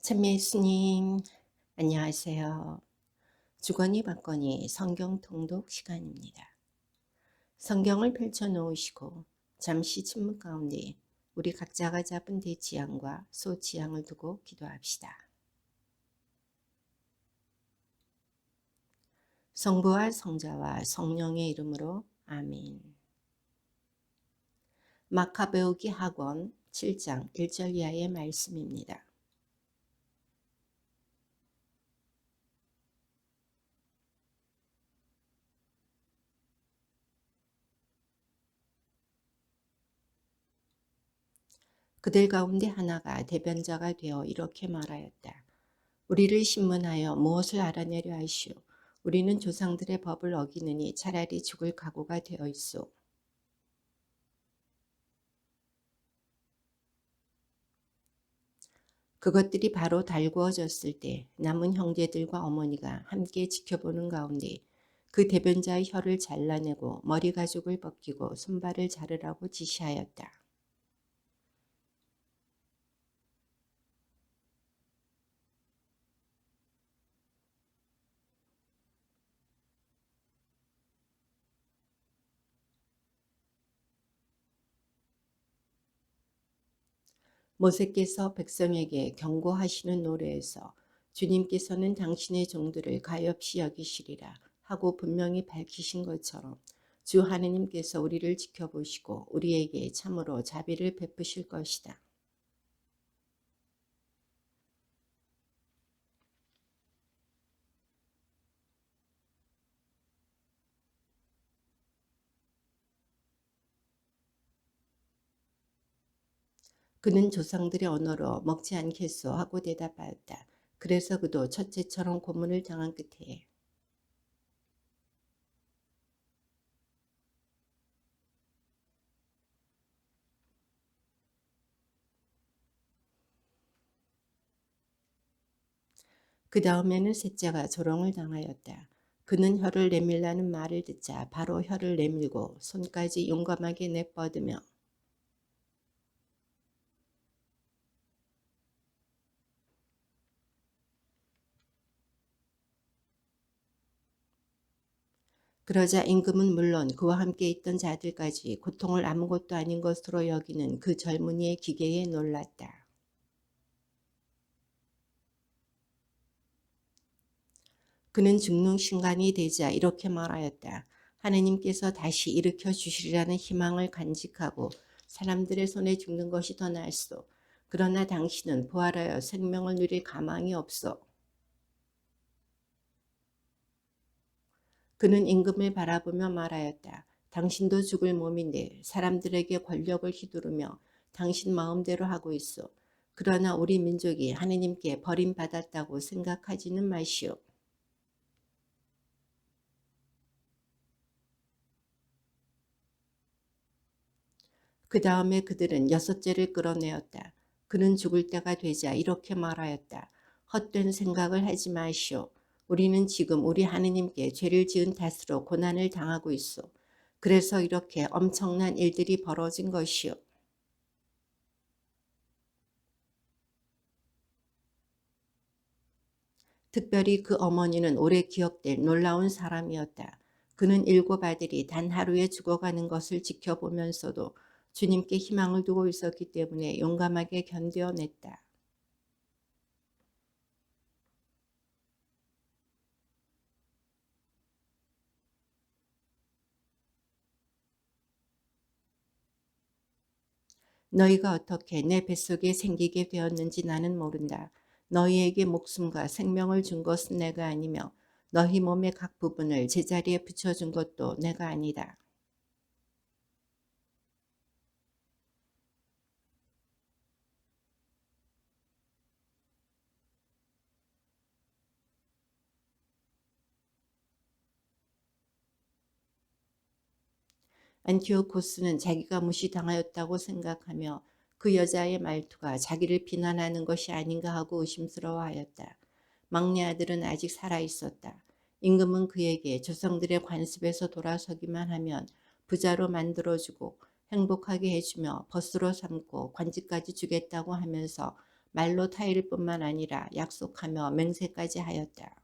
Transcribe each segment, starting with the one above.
찬미 예수님, 안녕하세요. 주거니 받거니 성경 통독 시간입니다. 성경을 펼쳐 놓으시고 잠시 침묵 가운데 우리 각자가 잡은 대지향과 소지향을 두고 기도합시다. 성부와 성자와 성령의 이름으로 아멘. 마카베오기 학원 7장 1절 이하의 말씀입니다. 그들 가운데 하나가 대변자가 되어 이렇게 말하였다. 우리를 신문하여 무엇을 알아내려 하시오. 우리는 조상들의 법을 어기느니 차라리 죽을 각오가 되어 있소. 그것들이 바로 달구어졌을 때 남은 형제들과 어머니가 함께 지켜보는 가운데 그 대변자의 혀를 잘라내고 머리 가죽을 벗기고 손발을 자르라고 지시하였다. 모세께서 백성에게 경고하시는 노래에서 주님께서는 당신의 종들을 가엾이 여기시리라 하고 분명히 밝히신 것처럼 주 하느님께서 우리를 지켜보시고 우리에게 참으로 자비를 베푸실 것이다. 그는 조상들의 언어로 먹지 않겠소 하고 대답하였다. 그래서 그도 첫째처럼 고문을 당한 끝에 그 다음에는 셋째가 조롱을 당하였다. 그는 혀를 내밀라는 말을 듣자 바로 혀를 내밀고 손까지 용감하게 내뻗으며 그러자 임금은 물론 그와 함께 있던 자들까지 고통을 아무것도 아닌 것으로 여기는 그 젊은이의 기계에 놀랐다. 그는 죽는 순간이 되자 이렇게 말하였다. 하느님께서 다시 일으켜 주시리라는 희망을 간직하고 사람들의 손에 죽는 것이 더 나았소. 그러나 당신은 부활하여 생명을 누릴 가망이 없어. 그는 임금을 바라보며 말하였다. 당신도 죽을 몸인데 사람들에게 권력을 휘두르며 당신 마음대로 하고 있어. 그러나 우리 민족이 하느님께 버림받았다고 생각하지는 마시오. 그 다음에 그들은 여섯째를 끌어내었다. 그는 죽을 때가 되자 이렇게 말하였다. 헛된 생각을 하지 마시오. 우리는 지금 우리 하느님께 죄를 지은 탓으로 고난을 당하고 있어. 그래서 이렇게 엄청난 일들이 벌어진 것이오. 특별히 그 어머니는 오래 기억될 놀라운 사람이었다. 그는 일곱 아들이 단 하루에 죽어가는 것을 지켜보면서도 주님께 희망을 두고 있었기 때문에 용감하게 견뎌냈다. 너희가 어떻게 내 뱃속에 생기게 되었는지 나는 모른다. 너희에게 목숨과 생명을 준 것은 내가 아니며 너희 몸의 각 부분을 제자리에 붙여준 것도 내가 아니다. 안티오코스는 자기가 무시당하였다고 생각하며 그 여자의 말투가 자기를 비난하는 것이 아닌가 하고 의심스러워하였다. 막내 아들은 아직 살아있었다. 임금은 그에게 조상들의 관습에서 돌아서기만 하면 부자로 만들어주고 행복하게 해주며 벗으로 삼고 관직까지 주겠다고 하면서 말로 타이를 뿐만 아니라 약속하며 맹세까지 하였다.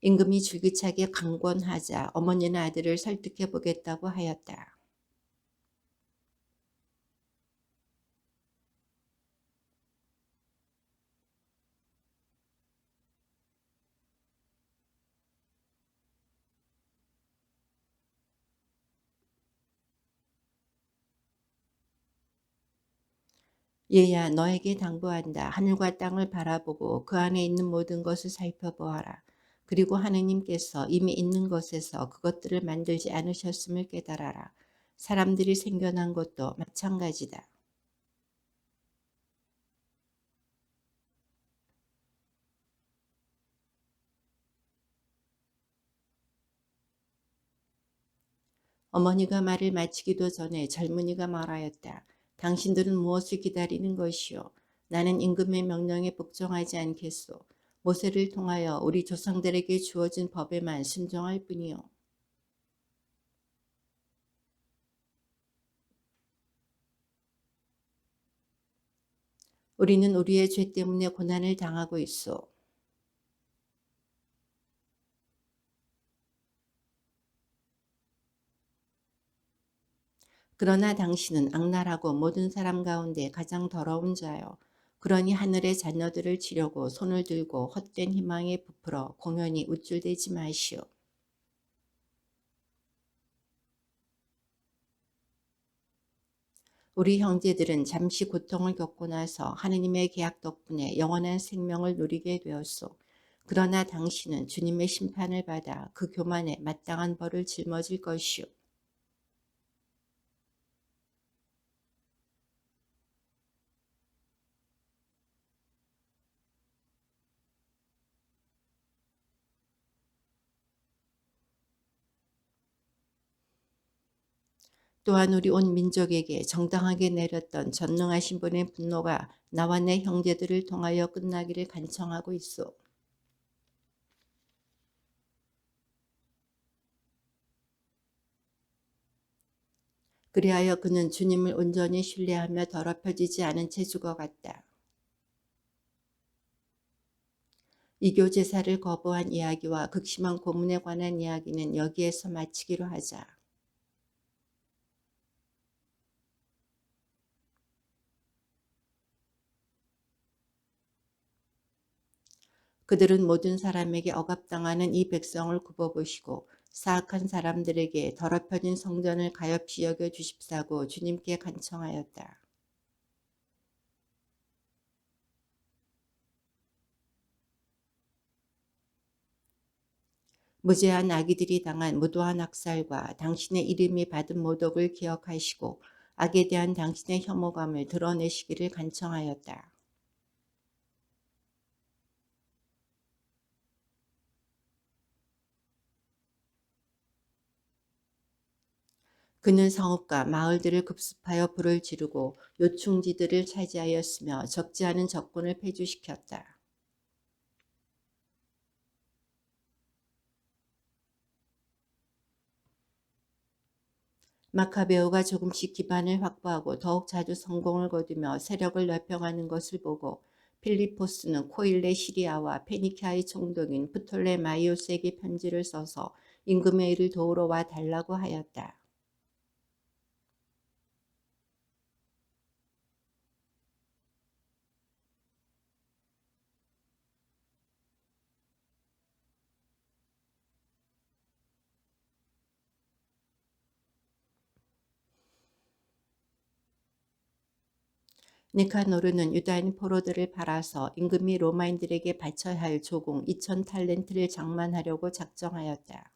임금이 줄기차게 강권하자 어머니는 아들을 설득해 보겠다고 하였다. 얘야 너에게 당부한다. 하늘과 땅을 바라보고 그 안에 있는 모든 것을 살펴보아라. 그리고 하느님께서 이미 있는 것에서 그것들을 만들지 않으셨음을 깨달아라. 사람들이 생겨난 것도 마찬가지다. 어머니가 말을 마치기도 전에 젊은이가 말하였다. 당신들은 무엇을 기다리는 것이오? 나는 임금의 명령에 복종하지 않겠소. 모세를 통하여 우리 조상들에게 주어진 법에만 순종할 뿐이오. 우리는 우리의 죄 때문에 고난을 당하고 있소. 그러나 당신은 악랄하고 모든 사람 가운데 가장 더러운 자요. 그러니 하늘의 자녀들을 치려고 손을 들고 헛된 희망에 부풀어 공연히 우쭐대지 마시오. 우리 형제들은 잠시 고통을 겪고 나서 하느님의 계약 덕분에 영원한 생명을 누리게 되었소. 그러나 당신은 주님의 심판을 받아 그 교만에 마땅한 벌을 짊어질 것이오. 또한 우리 온 민족에게 정당하게 내렸던 전능하신 분의 분노가 나와 내 형제들을 통하여 끝나기를 간청하고 있소. 그리하여 그는 주님을 온전히 신뢰하며 더럽혀지지 않은 채 죽어갔다. 이교 제사를 거부한 이야기와 극심한 고문에 관한 이야기는 여기에서 마치기로 하자. 그들은 모든 사람에게 억압당하는 이 백성을 굽어보시고 사악한 사람들에게 더럽혀진 성전을 가엾이 여겨 주십사고 주님께 간청하였다. 무죄한 아기들이 당한 무도한 학살과 당신의 이름이 받은 모독을 기억하시고 악에 대한 당신의 혐오감을 드러내시기를 간청하였다. 그는 성읍과 마을들을 급습하여 불을 지르고 요충지들을 차지하였으며 적지 않은 적군을 폐주시켰다. 마카베오가 조금씩 기반을 확보하고 더욱 자주 성공을 거두며 세력을 넓혀가는 것을 보고 필리포스는 코일레 시리아와 페니키아의 총독인 프톨레마이오스에게 편지를 써서 임금의 일을 도우러 와 달라고 하였다. 니카노르는 유다인 포로들을 팔아서 임금이 로마인들에게 바쳐야 할 조공 2,000달란트를 장만하려고 작정하였다.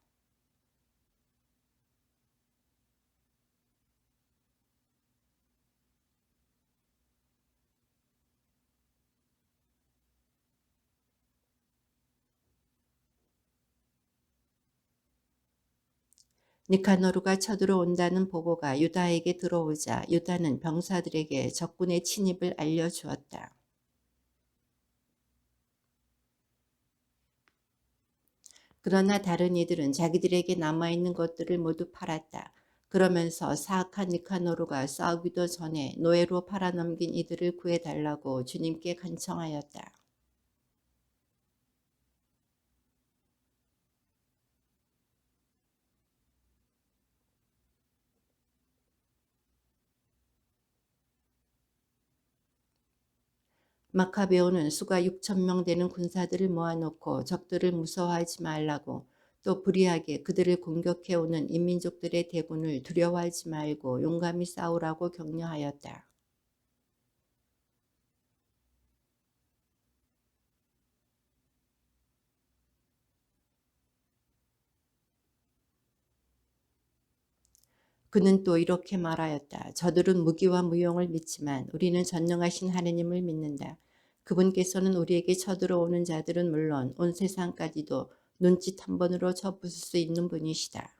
니카노르가 쳐들어온다는 보고가 유다에게 들어오자 유다는 병사들에게 적군의 침입을 알려주었다. 그러나 다른 이들은 자기들에게 남아있는 것들을 모두 팔았다. 그러면서 사악한 니카노르가 싸우기도 전에 노예로 팔아넘긴 이들을 구해달라고 주님께 간청하였다. 마카베오는 수가 6천 명 되는 군사들을 모아놓고 적들을 무서워하지 말라고, 또 불의하게 그들을 공격해오는 인민족들의 대군을 두려워하지 말고 용감히 싸우라고 격려하였다. 그는 또 이렇게 말하였다. 저들은 무기와 무용을 믿지만 우리는 전능하신 하느님을 믿는다. 그분께서는 우리에게 쳐들어오는 자들은 물론 온 세상까지도 눈짓 한 번으로 쳐부술 수 있는 분이시다.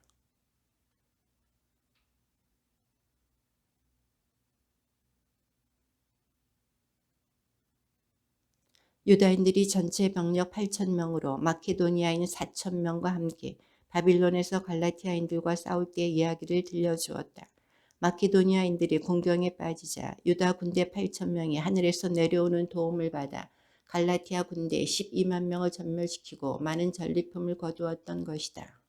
유다인들이 전체 병력 8천 명으로 마케도니아인 4천 명과 함께 바빌론에서 갈라티아인들과 싸울 때의 이야기를 들려주었다. 마케도니아인들이 공경에 빠지자 유다 군대 8천 명이 하늘에서 내려오는 도움을 받아 갈라티아 군대 12만 명을 전멸시키고 많은 전리품을 거두었던 것이다.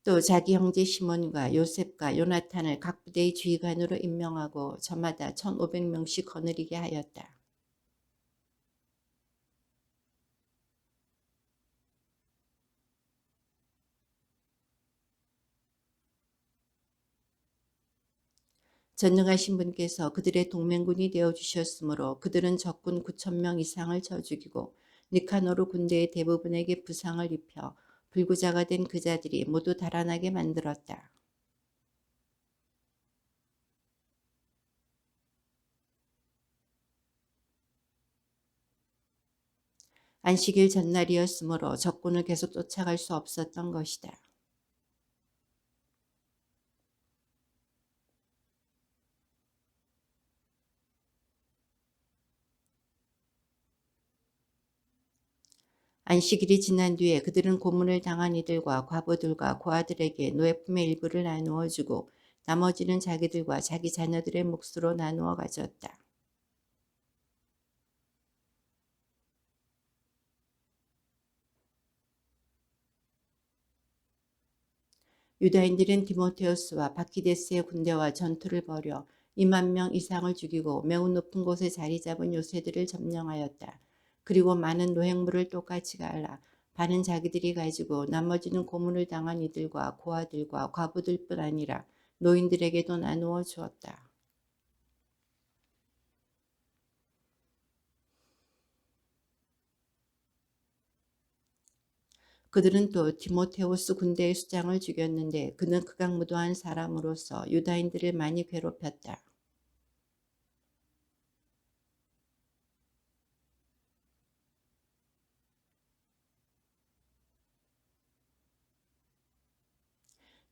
또 자기 형제 시몬과 요셉과 요나탄을 각 부대의 지휘관으로 임명하고 저마다 1,500명씩 거느리게 하였다. 전능하신 분께서 그들의 동맹군이 되어주셨으므로 그들은 적군 9천 명 이상을 쳐 죽이고 니카노르 군대의 대부분에게 부상을 입혀 불구자가 된 그 자들이 모두 달아나게 만들었다. 안식일 전날이었으므로 적군을 계속 쫓아갈 수 없었던 것이다. 안식일이 지난 뒤에 그들은 고문을 당한 이들과 과부들과 고아들에게 노예품의 일부를 나누어 주고 나머지는 자기들과 자기 자녀들의 몫으로 나누어 가졌다. 유다인들은 디모테우스와 바키데스의 군대와 전투를 벌여 2만 명 이상을 죽이고 매우 높은 곳에 자리 잡은 요새들을 점령하였다. 그리고 많은 노획물을 똑같이 갈라 반은 자기들이 가지고 나머지는 고문을 당한 이들과 고아들과 과부들뿐 아니라 노인들에게도 나누어 주었다. 그들은 또 디모테우스 군대의 수장을 죽였는데 그는 극악무도한 사람으로서 유다인들을 많이 괴롭혔다.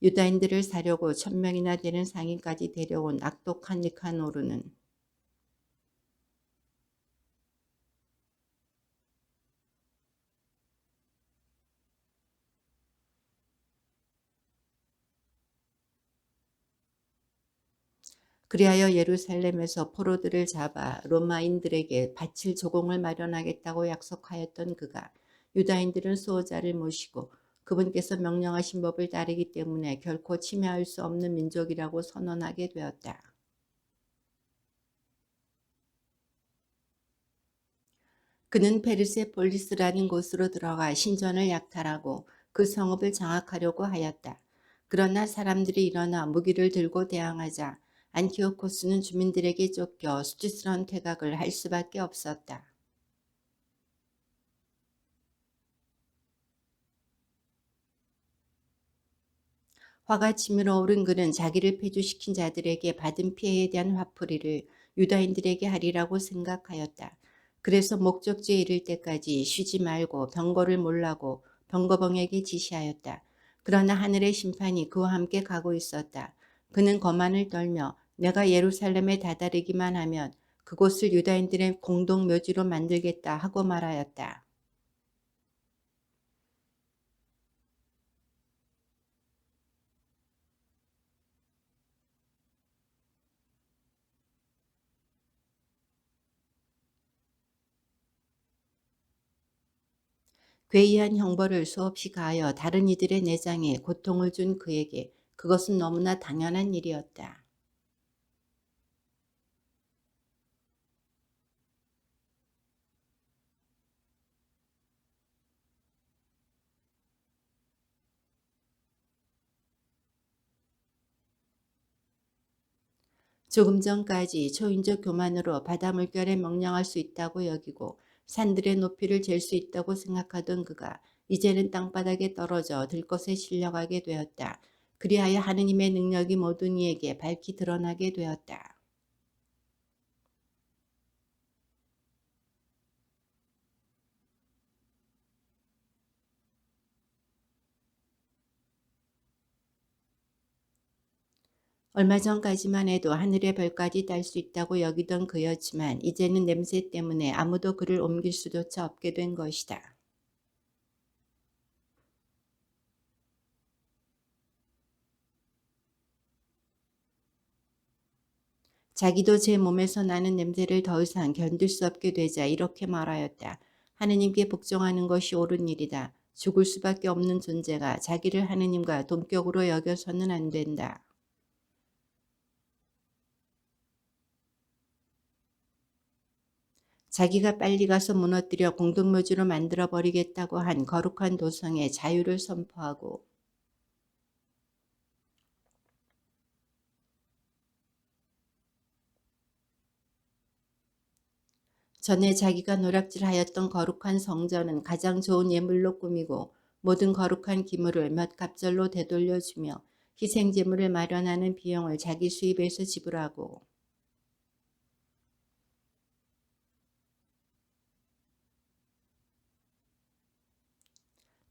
유다인들을 사려고 1,000명이나 되는 상인까지 데려온 악독한 니카노르는 그리하여 예루살렘에서 포로들을 잡아 로마인들에게 바칠 조공을 마련하겠다고 약속하였던 그가 유다인들은 수호자를 모시고 그분께서 명령하신 법을 따르기 때문에 결코 침해할 수 없는 민족이라고 선언하게 되었다. 그는 페르세폴리스라는 곳으로 들어가 신전을 약탈하고 그 성읍을 장악하려고 하였다. 그러나 사람들이 일어나 무기를 들고 대항하자 안티오코스는 주민들에게 쫓겨 수치스러운 퇴각을 할 수밖에 없었다. 화가 치밀어 오른 그는 자기를 폐주시킨 자들에게 받은 피해에 대한 화풀이를 유다인들에게 하리라고 생각하였다. 그래서 목적지에 이를 때까지 쉬지 말고 병거를 몰라고 병거병에게 지시하였다. 그러나 하늘의 심판이 그와 함께 가고 있었다. 그는 거만을 떨며 내가 예루살렘에 다다르기만 하면 그곳을 유다인들의 공동묘지로 만들겠다 하고 말하였다. 괴이한 형벌을 수없이 가하여 다른 이들의 내장에 고통을 준 그에게 그것은 너무나 당연한 일이었다. 조금 전까지 초인적 교만으로 바다 물결에 명령할 수 있다고 여기고 산들의 높이를 잴 수 있다고 생각하던 그가 이제는 땅바닥에 떨어져 들것에 실려가게 되었다. 그리하여 하느님의 능력이 모든 이에게 밝히 드러나게 되었다. 얼마 전까지만 해도 하늘의 별까지 딸 수 있다고 여기던 그였지만 이제는 냄새 때문에 아무도 그를 옮길 수조차 없게 된 것이다. 자기도 제 몸에서 나는 냄새를 더 이상 견딜 수 없게 되자 이렇게 말하였다. 하느님께 복종하는 것이 옳은 일이다. 죽을 수밖에 없는 존재가 자기를 하느님과 동격으로 여겨서는 안 된다. 자기가 빨리 가서 무너뜨려 공동묘지로 만들어버리겠다고 한 거룩한 도성에 자유를 선포하고 전에 자기가 노략질하였던 거룩한 성전은 가장 좋은 예물로 꾸미고 모든 거룩한 기물을 몇 갑절로 되돌려주며 희생제물을 마련하는 비용을 자기 수입에서 지불하고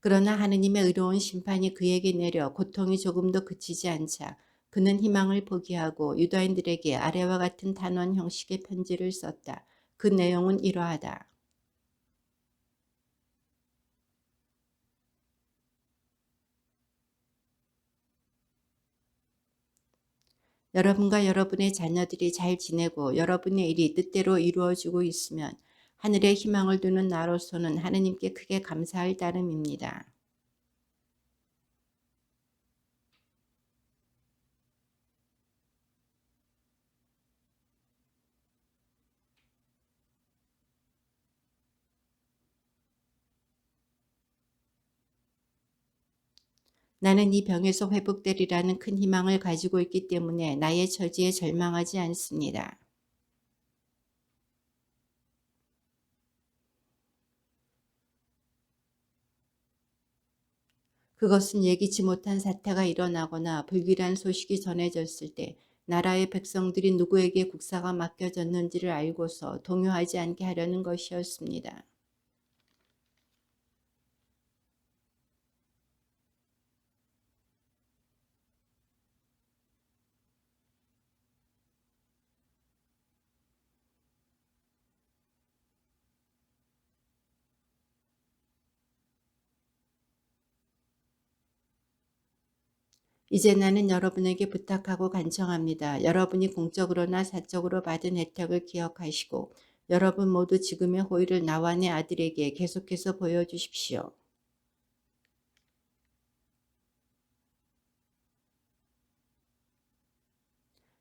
그러나 하느님의 의로운 심판이 그에게 내려 고통이 조금도 그치지 않자 그는 희망을 포기하고 유다인들에게 아래와 같은 단원 형식의 편지를 썼다. 그 내용은 이러하다. 여러분과 여러분의 자녀들이 잘 지내고 여러분의 일이 뜻대로 이루어지고 있으면 하늘에 희망을 두는 나로서는 하느님께 크게 감사할 따름입니다. 나는 이 병에서 회복되리라는 큰 희망을 가지고 있기 때문에 나의 처지에 절망하지 않습니다. 그것은 예기치 못한 사태가 일어나거나 불길한 소식이 전해졌을 때 나라의 백성들이 누구에게 국사가 맡겨졌는지를 알고서 동요하지 않게 하려는 것이었습니다. 이제 나는 여러분에게 부탁하고 간청합니다. 여러분이 공적으로나 사적으로 받은 혜택을 기억하시고 여러분 모두 지금의 호의를 나와 내 아들에게 계속해서 보여주십시오.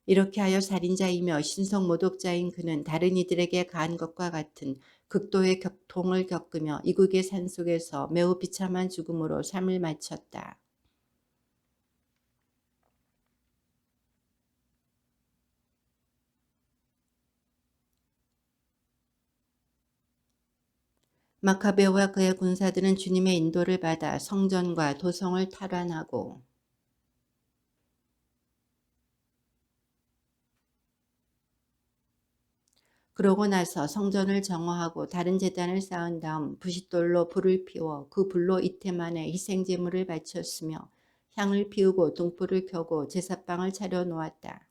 이렇게 하여 살인자이며 신성모독자인 그는 다른 이들에게 가한 것과 같은 극도의 격통을 겪으며 이국의 산속에서 매우 비참한 죽음으로 삶을 마쳤다. 마카베오와 그의 군사들은 주님의 인도를 받아 성전과 도성을 탈환하고 그러고 나서 성전을 정화하고 다른 제단을 쌓은 다음 부싯돌로 불을 피워 그 불로 이틀 만에 희생제물을 바쳤으며 향을 피우고 등불을 켜고 제사빵을 차려 놓았다.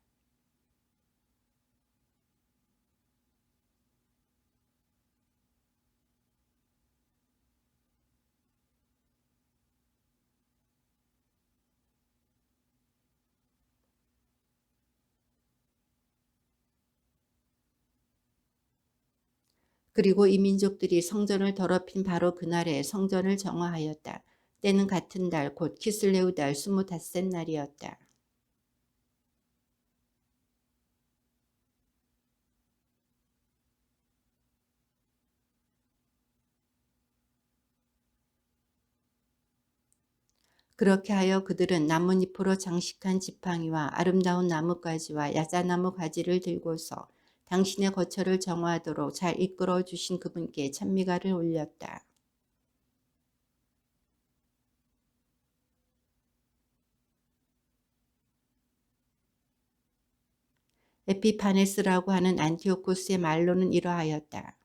그리고 이 민족들이 성전을 더럽힌 바로 그날에 성전을 정화하였다. 때는 같은 달 곧 키슬레우 달 25날이었다. 그렇게 하여 그들은 나뭇잎으로 장식한 지팡이와 아름다운 나뭇가지와 야자나무 가지를 들고서 당신의 거처를 정화하도록 잘 이끌어 주신 그분께 찬미가를 올렸다. 에피파네스라고 하는 안티오코스의 말로는 이러하였다.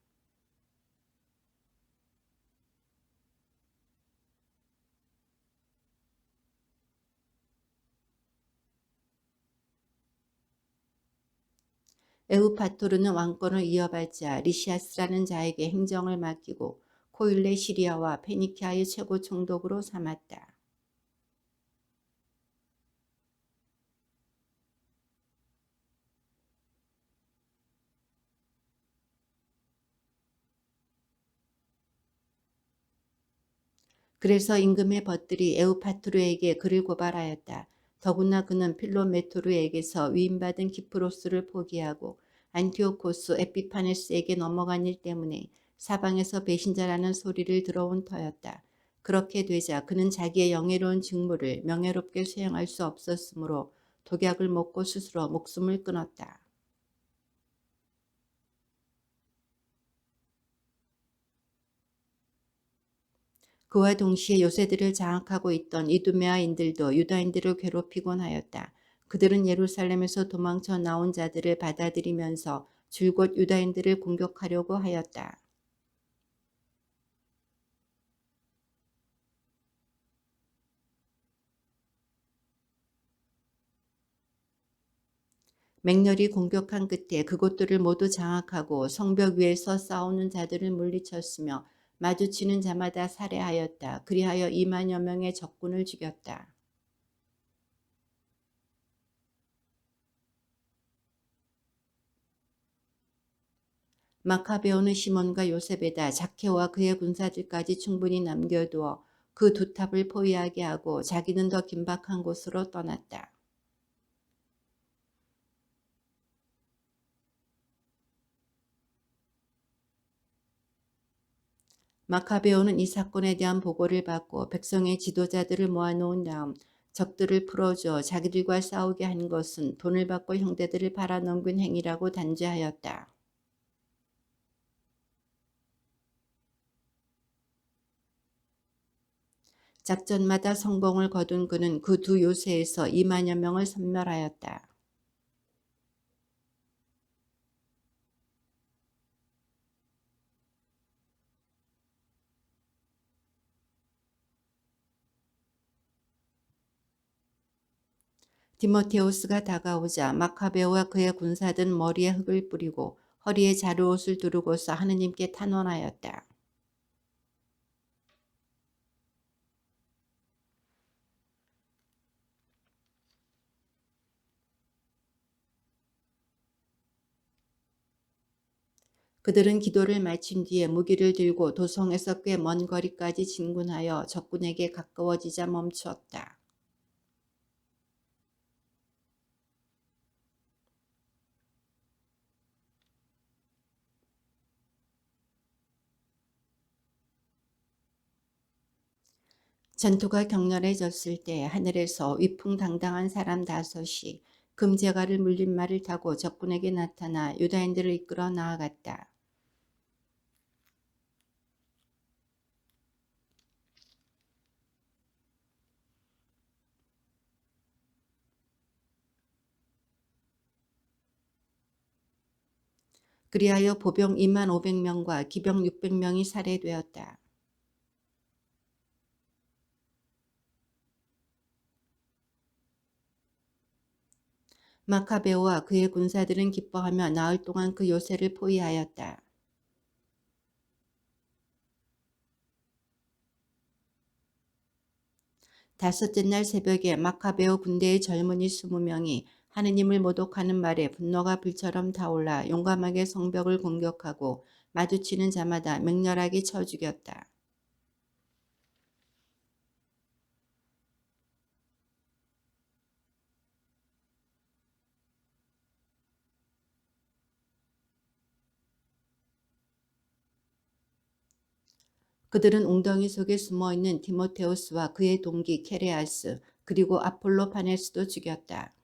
에우파토르는 왕권을 이어받자 리시아스라는 자에게 행정을 맡기고 코일레 시리아와 페니키아의 최고 총독으로 삼았다. 그래서 임금의 벗들이 에우파토르에게 그를 고발하였다. 더구나 그는 필로메토르에게서 위임받은 키프로스를 포기하고 안티오코스 에피파네스에게 넘어간 일 때문에 사방에서 배신자라는 소리를 들어온 터였다. 그렇게 되자 그는 자기의 영예로운 직무를 명예롭게 수행할 수 없었으므로 독약을 먹고 스스로 목숨을 끊었다. 그와 동시에 요새들을 장악하고 있던 이두메아인들도 유다인들을 괴롭히곤 하였다. 그들은 예루살렘에서 도망쳐 나온 자들을 받아들이면서 줄곧 유다인들을 공격하려고 하였다. 맹렬히 공격한 끝에 그곳들을 모두 장악하고 성벽 위에서 싸우는 자들을 물리쳤으며 마주치는 자마다 살해하였다. 그리하여 2만여 명의 적군을 죽였다. 마카베오는 시몬과 요셉에다 자케오와 그의 군사들까지 충분히 남겨두어 그 두 탑을 포위하게 하고 자기는 더 긴박한 곳으로 떠났다. 마카베오는 이 사건에 대한 보고를 받고 백성의 지도자들을 모아놓은 다음 적들을 풀어줘 자기들과 싸우게 한 것은 돈을 받고 형제들을 팔아넘긴 행위라고 단죄하였다. 작전마다 성공을 거둔 그는 그 두 요새에서 2만여 명을 섬멸하였다. 디모테우스가 다가오자 마카베오와 그의 군사들은 머리에 흙을 뿌리고 허리에 자루옷을 두르고서 하느님께 탄원하였다. 그들은 기도를 마친 뒤에 무기를 들고 도성에서 꽤 먼 거리까지 진군하여 적군에게 가까워지자 멈추었다. 전투가 격렬해졌을 때 하늘에서 위풍당당한 사람 5이 금제가를 물린 말을 타고 적군에게 나타나 유다인들을 이끌어 나아갔다. 그리하여 보병 2만 500명과 기병 600명이 살해되었다. 마카베오와 그의 군사들은 기뻐하며 나흘 동안 그 요새를 포위하였다. 다섯째 날 새벽에 마카베오 군대의 젊은이 20명이 하느님을 모독하는 말에 분노가 불처럼 타올라 용감하게 성벽을 공격하고 마주치는 자마다 맹렬하게 쳐 죽였다. 그들은 웅덩이 속에 숨어있는 디모테우스와 그의 동기 케레아스 그리고 아폴로 파네스도 죽였다.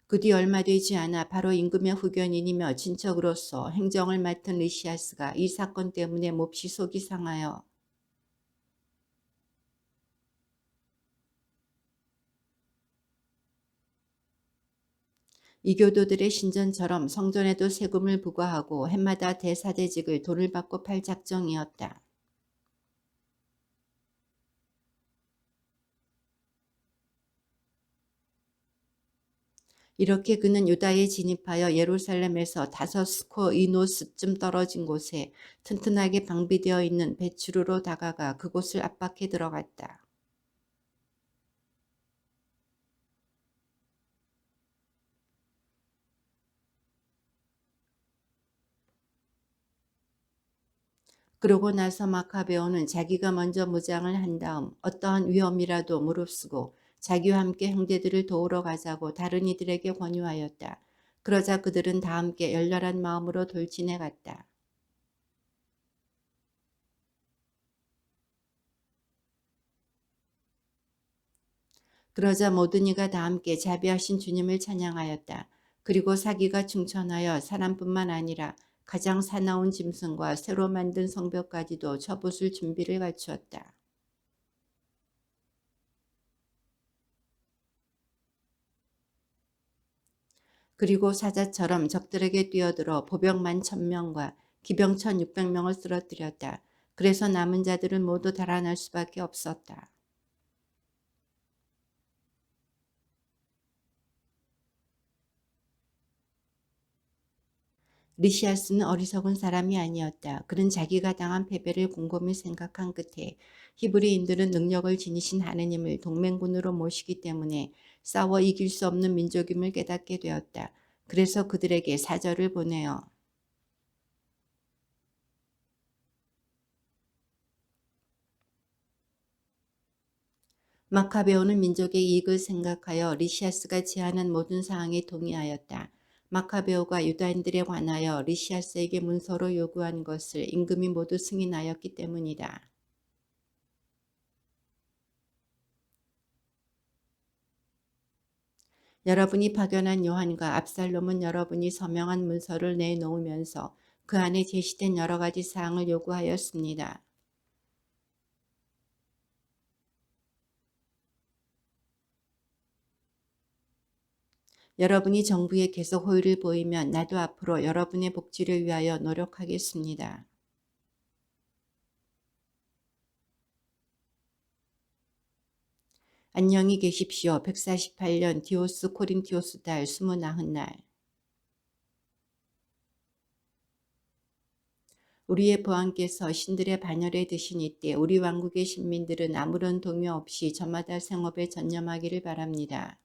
그 뒤 얼마 되지 않아 바로 임금의 후견인이며 친척으로서 행정을 맡은 리시아스가 이 사건 때문에 몹시 속이 상하여 이교도들의 신전처럼 성전에도 세금을 부과하고 해마다 대사대직을 돈을 받고 팔 작정이었다. 이렇게 그는 유다에 진입하여 예루살렘에서 다서스코이노스쯤 떨어진 곳에 튼튼하게 방비되어 있는 배추루로 다가가 그곳을 압박해 들어갔다. 그러고 나서 마카베오는 자기가 먼저 무장을 한 다음 어떠한 위험이라도 무릅쓰고 자기와 함께 형제들을 도우러 가자고 다른 이들에게 권유하였다. 그러자 그들은 다 함께 열렬한 마음으로 돌진해 갔다. 그러자 모든 이가 다 함께 자비하신 주님을 찬양하였다. 그리고 사기가 충천하여 사람뿐만 아니라 가장 사나운 짐승과 새로 만든 성벽까지도 쳐부술 준비를 갖추었다. 그리고 사자처럼 적들에게 뛰어들어 보병 11,000명과 기병 1,600명을 쓰러뜨렸다. 그래서 남은 자들은 모두 달아날 수밖에 없었다. 리시아스는 어리석은 사람이 아니었다. 그는 자기가 당한 패배를 곰곰이 생각한 끝에 히브리인들은 능력을 지니신 하느님을 동맹군으로 모시기 때문에 싸워 이길 수 없는 민족임을 깨닫게 되었다. 그래서 그들에게 사절을 보내어 마카베오는 민족의 이익을 생각하여 리시아스가 제안한 모든 사항에 동의하였다. 마카베오가 유다인들에 관하여 리시아스에게 문서로 요구한 것을 임금이 모두 승인하였기 때문이다. 여러분이 파견한 요한과 압살롬은 여러분이 서명한 문서를 내놓으면서 그 안에 제시된 여러 가지 사항을 요구하였습니다. 여러분이 정부에 계속 호의를 보이면 나도 앞으로 여러분의 복지를 위하여 노력하겠습니다. 안녕히 계십시오. 148년 디오스 코린티오스 달 29날. 우리의 보안께서 신들의 반열에 드신 이때 우리 왕국의 신민들은 아무런 동요 없이 저마다 생업에 전념하기를 바랍니다.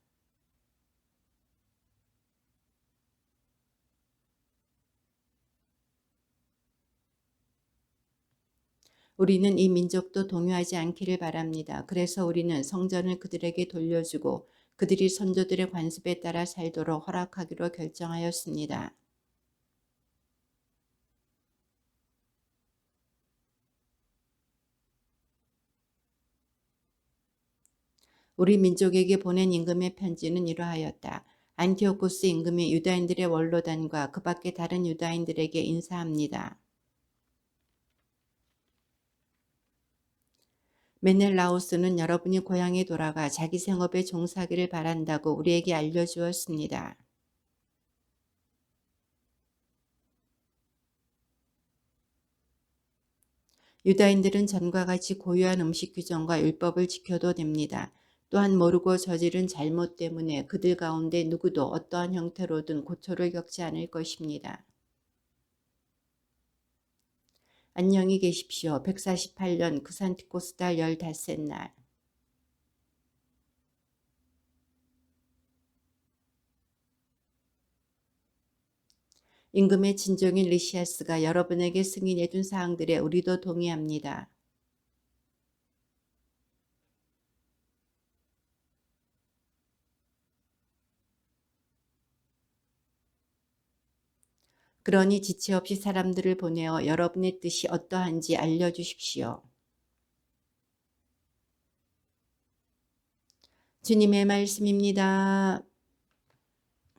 우리는 이 민족도 동요하지 않기를 바랍니다. 그래서 우리는 성전을 그들에게 돌려주고 그들이 선조들의 관습에 따라 살도록 허락하기로 결정하였습니다. 우리 민족에게 보낸 임금의 편지는 이러하였다. 안티오코스 임금이 유다인들의 원로단과 그 밖의 다른 유다인들에게 인사합니다. 메넬라오스는 여러분이 고향에 돌아가 자기 생업에 종사하기를 바란다고 우리에게 알려주었습니다. 유다인들은 전과 같이 고유한 음식 규정과 율법을 지켜도 됩니다. 또한 모르고 저지른 잘못 때문에 그들 가운데 누구도 어떠한 형태로든 고초를 겪지 않을 것입니다. 안녕히 계십시오. 148년 크산티코스달 15날. 임금의 친종인 리시아스가 여러분에게 승인해준 사항들에 우리도 동의합니다. 그러니 지체 없이 사람들을 보내어 여러분의 뜻이 어떠한지 알려주십시오. 주님의 말씀입니다.